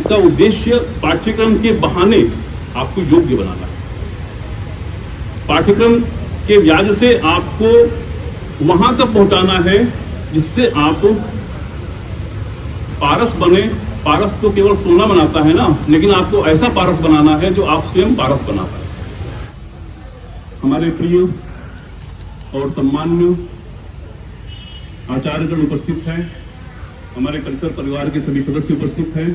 इसका उद्देश्य पाठ्यक्रम के बहाने आपको योग्य बनाना है। पाठ्यक्रम के व्याज से आपको वहां तक पहुंचाना है जिससे आप पारस बने। पारस तो केवल सोना बनाता है ना, लेकिन आपको ऐसा पारस बनाना है जो आप स्वयं पारस बना पाए। हमारे प्रिय और सम्मान्य आचार्यगण उपस्थित हैं, हमारे परिसर परिवार के सभी सदस्य उपस्थित हैं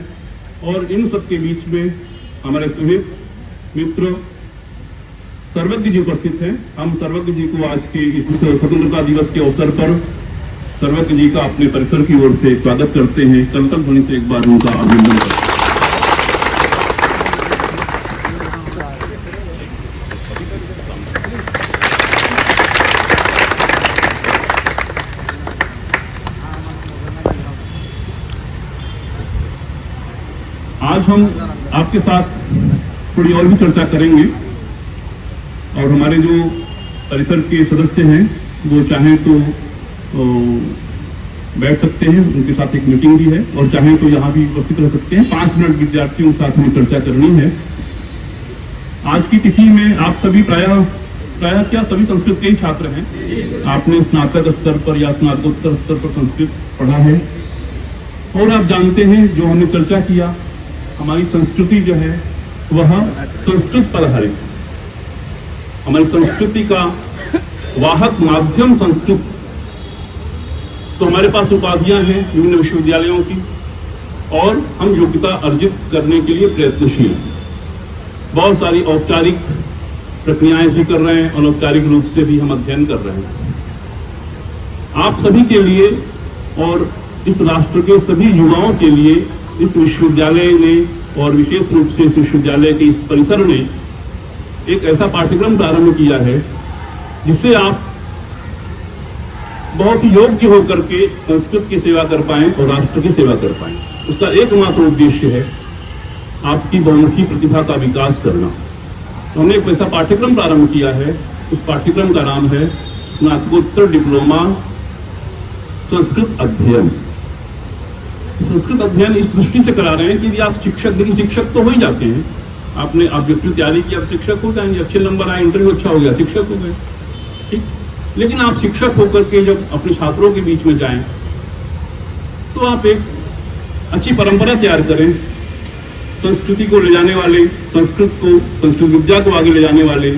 और इन सबके बीच में हमारे सुहित मित्र सर्वज्ञ जी उपस्थित हैं। हम सर्वज्ञ जी को आज के इस स्वतंत्रता दिवस के अवसर पर सर्वज्ञ जी का अपने परिसर की ओर से स्वागत करते हैं। करतल ध्वनि से एक बार उनका अभिनंदन करते हैं। आज हम आपके साथ थोड़ी और भी चर्चा करेंगे और हमारे जो परिसर के सदस्य हैं वो चाहें तो बैठ सकते हैं, उनके साथ एक मीटिंग भी है, और चाहें तो यहाँ भी उपस्थित रह सकते हैं। 5 मिनट विद्यार्थियों के साथ हमें चर्चा करनी है। आज की तिथि में आप सभी प्रायः क्या सभी संस्कृत के ही छात्र हैं। आपने स्नातक स्तर पर या स्नातकोत्तर स्तर पर संस्कृत पढ़ा है और आप जानते हैं जो हमने चर्चा किया, हमारी संस्कृति जो है वह संस्कृत पर आधारित है। हमारी संस्कृति का वाहक माध्यम संस्कृत। तो हमारे पास उपाधियां हैं विभिन्न विश्वविद्यालयों की और हम योग्यता अर्जित करने के लिए प्रयत्नशील हैं। बहुत सारी औपचारिक प्रक्रियाएं भी कर रहे हैं, अनौपचारिक रूप से भी हम अध्ययन कर रहे हैं। आप सभी के लिए और इस राष्ट्र के सभी युवाओं के लिए इस विश्वविद्यालय ने और विशेष रूप से इस विश्वविद्यालय के इस परिसर ने एक ऐसा पाठ्यक्रम प्रारंभ किया है जिससे आप बहुत ही योग्य होकर के संस्कृत की सेवा कर पाएं और राष्ट्र की सेवा कर पाएं। उसका एकमात्र उद्देश्य है आपकी बहुमुखी प्रतिभा का विकास करना। तो हमने एक ऐसा पाठ्यक्रम प्रारंभ किया है। उस पाठ्यक्रम का नाम है स्नातकोत्तर डिप्लोमा संस्कृत अध्ययन। संस्कृत अध्ययन इस दृष्टि से करा रहे हैं कि यदि आप शिक्षक, देखिए शिक्षक तो हो ही जाते हैं, आपने ऑब्जेक्टिव तैयारी की, आप शिक्षक हो जाएंगे, अच्छे नंबर आए, इंटरव्यू अच्छा हो गया, शिक्षक हो गए, ठीक। लेकिन आप शिक्षक होकर के जब अपने छात्रों के बीच में जाएं तो आप एक अच्छी परंपरा तैयार करें, संस्कृति को ले जाने वाले, संस्कृत विद्या को आगे ले जाने वाले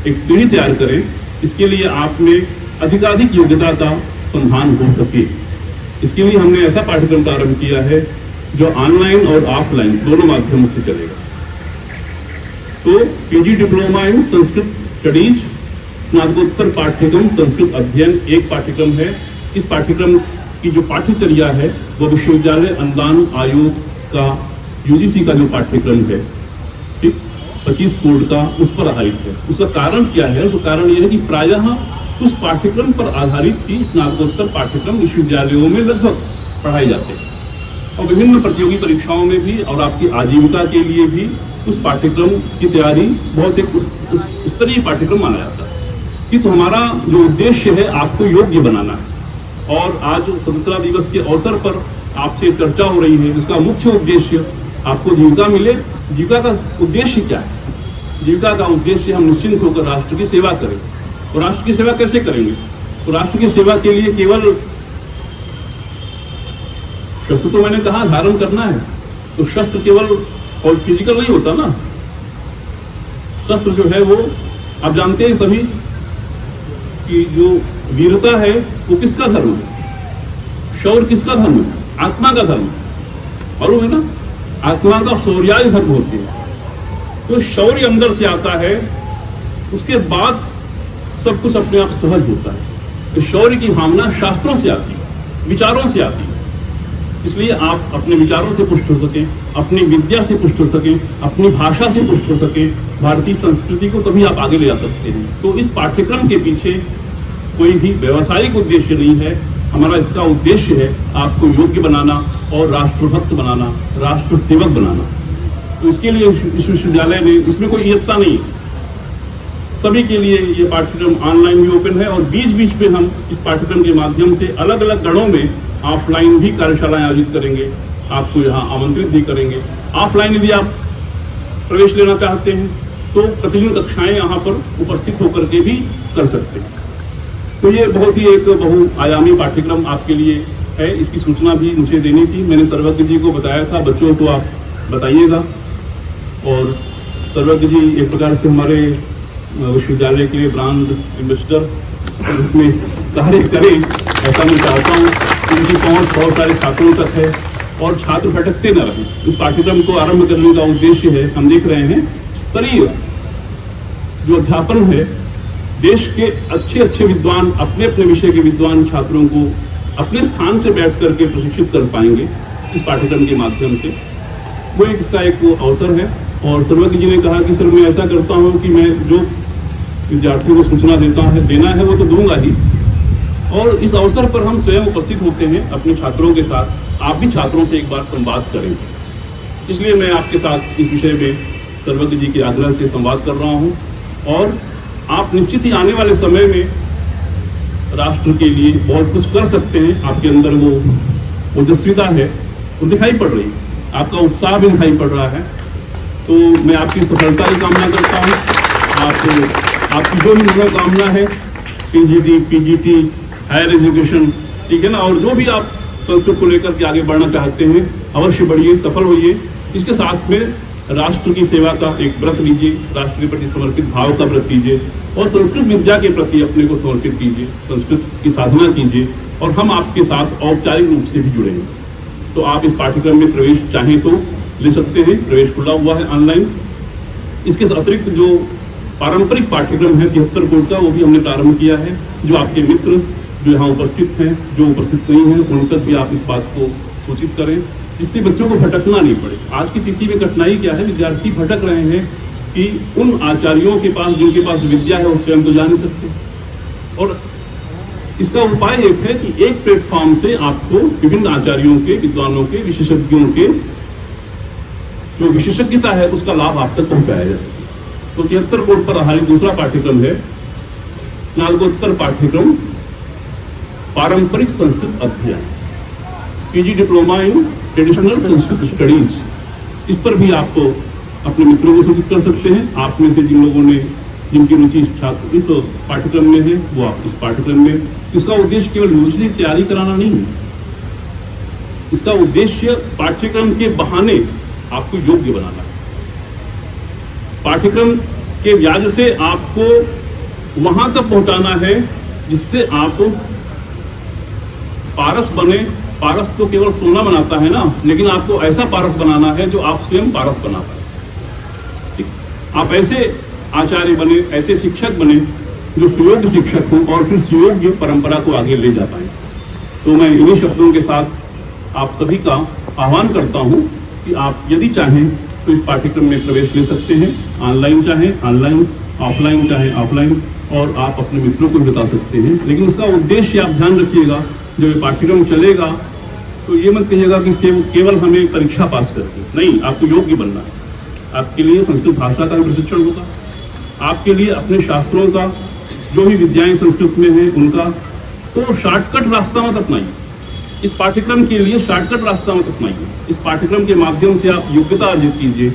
एक पीढ़ी तैयार करें। इसके लिए आप में अधिकाधिक योग्यता का संधान हो सके, इसके लिए हमने ऐसा पाठ्यक्रम प्रारंभ किया है जो ऑनलाइन और ऑफलाइन दोनों माध्यमों से चलेगा। तो PG diploma in Sanskrit studies स्नातकोत्तर पाठ्यक्रम संस्कृत अध्ययन एक पाठ्यक्रम है। इस पाठ्यक्रम की जो पाठ्यचर्या है वो विश्वविद्यालय अनुदान आयोग का यूजीसी का जो पाठ्यक्रम है, ठीक, 25 कोड का, उस पर आधारित है। उसका कारण क्या है? उसका कारण यह है कि प्रायः उस पाठ्यक्रम पर आधारित ही स्नातकोत्तर पाठ्यक्रम विश्वविद्यालयों में लगभग पढ़ाए जाते हैं और विभिन्न प्रतियोगी परीक्षाओं में भी और आपकी आजीविका के लिए भी उस पाठ्यक्रम की तैयारी बहुत एक उस स्तरीय पाठ्यक्रम माना जाता है। कि तो हमारा जो उद्देश्य है आपको योग्य बनाना है और आज स्वतंत्रता दिवस के अवसर पर आपसे चर्चा हो रही है। उसका मुख्य उद्देश्य आपको जीविका मिले। जीविका का उद्देश्य क्या है? जीविका का उद्देश्य हम निश्चिंत होकर राष्ट्र की सेवा करें। और राष्ट्र की सेवा कैसे करेंगे? तो राष्ट्र की सेवा के लिए केवल शस्त्र तो मैंने कहा धारण करना है, तो शस्त्र केवल और फिजिकल नहीं होता ना। शस्त्र जो है वो आप जानते हैं सभी कि जो वीरता है वो किसका धर्म है? शौर्य किसका धर्म है? आत्मा का धर्म है। और वो है ना, आत्मा का शौर्याय धर्म होती है। तो शौर्य अंदर से आता है, उसके बाद सब कुछ अपने आप सहज होता है। तो शौर्य की भावना शास्त्रों से आती है, विचारों से आती है। इसलिए आप अपने विचारों से पुष्ट हो सकें, अपनी विद्या से पुष्ट हो सकें, अपनी भाषा से पुष्ट हो सकें, भारतीय संस्कृति को तभी आप आगे ले जा सकते हैं। तो इस पाठ्यक्रम के पीछे कोई भी व्यवसायिक उद्देश्य नहीं है। हमारा इसका उद्देश्य है आपको योग्य बनाना और राष्ट्रभक्त बनाना, राष्ट्र सेवक बनाना। तो इसके लिए इस विश्वविद्यालय में इसमें कोई इयत्ता नहीं है। सभी के लिए ये पाठ्यक्रम ऑनलाइन भी ओपन है और बीच बीच में हम इस पाठ्यक्रम के माध्यम से अलग अलग गणों में ऑफलाइन भी कार्यशालाएं आयोजित करेंगे। आपको यहाँ आमंत्रित भी करेंगे। ऑफलाइन यदि आप प्रवेश लेना चाहते हैं तो प्रतिदिन कक्षाएं यहाँ पर उपस्थित होकर के भी कर सकते हैं। तो ये बहुत ही एक बहुआयामी पाठ्यक्रम आपके लिए है, इसकी सूचना भी मुझे देनी थी। मैंने सर्वज्ञ जी को बताया था, बच्चों को आप बताइएगा। और सर्वज्ञ जी एक प्रकार से हमारे विश्वविद्यालय के लिए ब्रांड एम्बेसडर में कार्य करें, ऐसा मैं चाहता हूँ। उनकी पहुंच बहुत सारे छात्रों तक है और छात्र भटकते न रहें। इस पाठ्यक्रम को आरंभ करने का उद्देश्य है, हम देख रहे हैं स्तरीय जो अध्यापन है, देश के अच्छे अच्छे विद्वान अपने अपने विषय के विद्वान छात्रों को अपने स्थान से बैठ करके प्रशिक्षित कर पाएंगे इस पाठ्यक्रम के माध्यम से। वो एक इसका एक अवसर है। और सर्वज्ञ जी ने कहा कि सर मैं ऐसा करता हूँ कि मैं जो विद्यार्थियों को सूचना देना है वो तो दूंगा ही, और इस अवसर पर हम स्वयं उपस्थित होते हैं अपने छात्रों के साथ। आप भी छात्रों से एक बार संवाद करें, इसलिए मैं आपके साथ इस विषय में सर्वज्ञ जी के आग्रह से संवाद कर रहा हूँ। और आप निश्चित ही आने वाले समय में राष्ट्र के लिए बहुत कुछ कर सकते हैं। आपके अंदर वो ओजस्विता है, वो दिखाई पड़ रही है, आपका उत्साह भी दिखाई पड़ रहा है। तो मैं आपकी सफलता की कामना करता हूँ। आपकी जो भी मनोकामना है, पीजीटी, पीजीटी, हायर एजुकेशन, ठीक है ना, और जो भी आप संस्कृत को लेकर के आगे बढ़ना चाहते हैं, अवश्य बढ़िए, सफल होइए। इसके साथ में राष्ट्र की सेवा का एक व्रत लीजिए, राष्ट्र के प्रति समर्पित भाव का व्रत लीजिए और संस्कृत विद्या के प्रति अपने को समर्पित कीजिए, संस्कृत की साधना कीजिए। और हम आपके साथ औपचारिक रूप से भी जुड़ेंगे। तो आप इस पाठ्यक्रम में प्रवेश चाहें तो ले सकते हैं, प्रवेश खुला हुआ है ऑनलाइन। इसके अतिरिक्त जो पारंपरिक पाठ्यक्रम है 73 कोड का, वो भी हमने प्रारंभ किया है। जो आपके मित्र जो यहाँ उपस्थित हैं, जो उपस्थित नहीं हैं, उन तक भी आप इस बात को सूचित करें, जिससे बच्चों को भटकना नहीं पड़े। आज की तिथि में कठिनाई क्या है, विद्यार्थी भटक रहे हैं कि उन आचार्यों के पास जिनके पास विद्या है वो स्वयं तो जा नहीं सकते। और इसका उपाय एक है कि एक प्लेटफॉर्म से आपको विभिन्न आचार्यों के, विद्वानों के, विशेषज्ञों के जो विशेषज्ञता है उसका लाभ आप तक पहुंचाया जा सके। तो 73 कोड पर आधारित दूसरा पाठ्यक्रम है स्नातकोत्तर पाठ्यक्रम पारंपरिक संस्कृत अध्ययन, PG diploma in traditional Sanskrit studies. इस पर भी आपको अपने मित्रों को सूचित कर सकते हैं। आप में से जिन लोगों ने, जिनकी रुचि इस पाठ्यक्रम में है, वो आप इस पाठ्यक्रम में। इसका उद्देश्य केवल यूजीसी की तैयारी कराना नहीं है, इसका उद्देश्य पाठ्यक्रम के बहाने आपको योग्य बनाना है। पाठ्यक्रम के व्याज से आपको वहां तक पहुंचाना है जिससे आप पारस बने। पारस तो केवल सोना बनाता है ना, लेकिन आपको ऐसा पारस बनाना है जो आप स्वयं पारस बना पाए। आप ऐसे आचार्य बने, ऐसे शिक्षक बने जो सुयोग्य शिक्षक हों और फिर सुयोग्य परंपरा को आगे ले जा पाए। तो मैं इन्हीं शब्दों के साथ आप सभी का आह्वान करता हूं कि आप यदि चाहें तो इस पाठ्यक्रम में प्रवेश ले सकते हैं। ऑनलाइन चाहें ऑनलाइन, ऑफलाइन चाहें ऑफलाइन, और आप अपने मित्रों को बता सकते हैं। लेकिन उसका उद्देश्य आप ध्यान रखिएगा, जब ये पाठ्यक्रम चलेगा तो ये मत कहिएगा कि केवल हमें परीक्षा पास करके नहीं, आपको योग्य बनना है। आपके लिए संस्कृत भाषा का भी प्रशिक्षण होगा, आपके लिए अपने शास्त्रों का जो भी विद्याएं संस्कृत में हैं उनका। तो शॉर्टकट रास्ता मत अपनाइए, इस पाठ्यक्रम के लिए शॉर्टकट रास्ता मत अपनाइए। इस पाठ्यक्रम के माध्यम से आप योग्यता अर्जित कीजिए।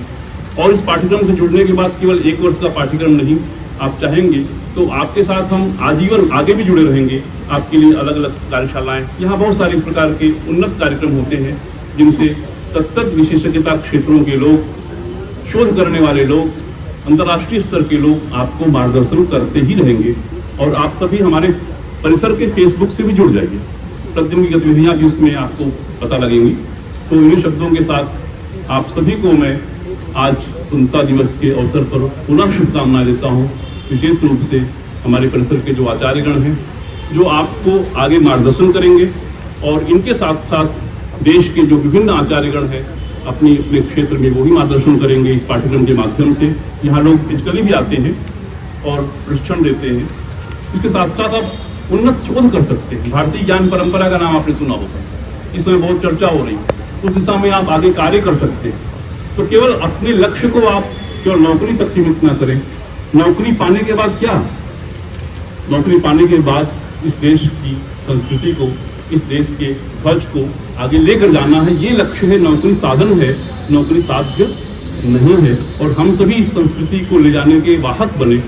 और इस पाठ्यक्रम से जुड़ने के बाद केवल 1 वर्ष का पाठ्यक्रम नहीं, आप चाहेंगे तो आपके साथ हम आजीवन आगे भी जुड़े रहेंगे। आपके लिए अलग अलग कार्यशालाएं, यहाँ बहुत सारे इस प्रकार के उन्नत कार्यक्रम होते हैं जिनसे तत्त विशेषज्ञता क्षेत्रों के लोग, शोध करने वाले लोग, अंतर्राष्ट्रीय स्तर के लोग आपको मार्गदर्शन करते ही रहेंगे। और आप सभी हमारे परिसर के फेसबुक से भी जुड़ जाइए, प्रतिदिन की गतिविधियां भी उसमें आपको पता लगेंगी। तो इन्हीं शब्दों के साथ आप सभी को मैं आज स्वतंत्रता दिवस के अवसर पर पुनः शुभकामनाएं देता हूँ। विशेष रूप से हमारे परिसर के जो आचार्यगण हैं, जो आपको आगे मार्गदर्शन करेंगे, और इनके साथ साथ देश के जो विभिन्न आचार्यगण हैं अपने अपने क्षेत्र में वो भी मार्गदर्शन करेंगे इस पाठ्यक्रम के माध्यम से। यहाँ लोग फिजिकली भी आते हैं और प्रशिक्षण देते हैं। इसके साथ साथ आप उन्नत शोध कर सकते हैं। भारतीय ज्ञान परंपरा का नाम आपने सुना होगा, इस समय बहुत चर्चा हो रही है, उस दिशा में आप आगे कार्य कर सकते हैं। तो केवल अपने लक्ष्य को आप केवल नौकरी तक सीमित ना करें। नौकरी पाने के बाद क्या, नौकरी पाने के बाद इस देश की संस्कृति को, इस देश के ध्वज को आगे लेकर जाना है। ये लक्ष्य है, नौकरी साधन है, नौकरी साध्य नहीं है। और हम सभी इस संस्कृति को ले जाने के वाहक बने।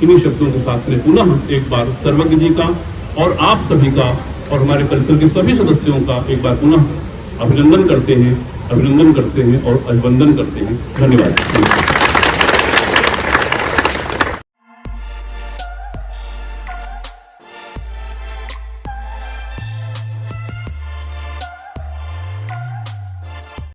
इन्हीं शब्दों के साथ में पुनः एक बार सर्वज्ञ जी का और आप सभी का और हमारे परिसर के सभी सदस्यों का एक बार पुनः अभिनंदन करते हैं और अभिवंदन करते हैं। धन्यवाद।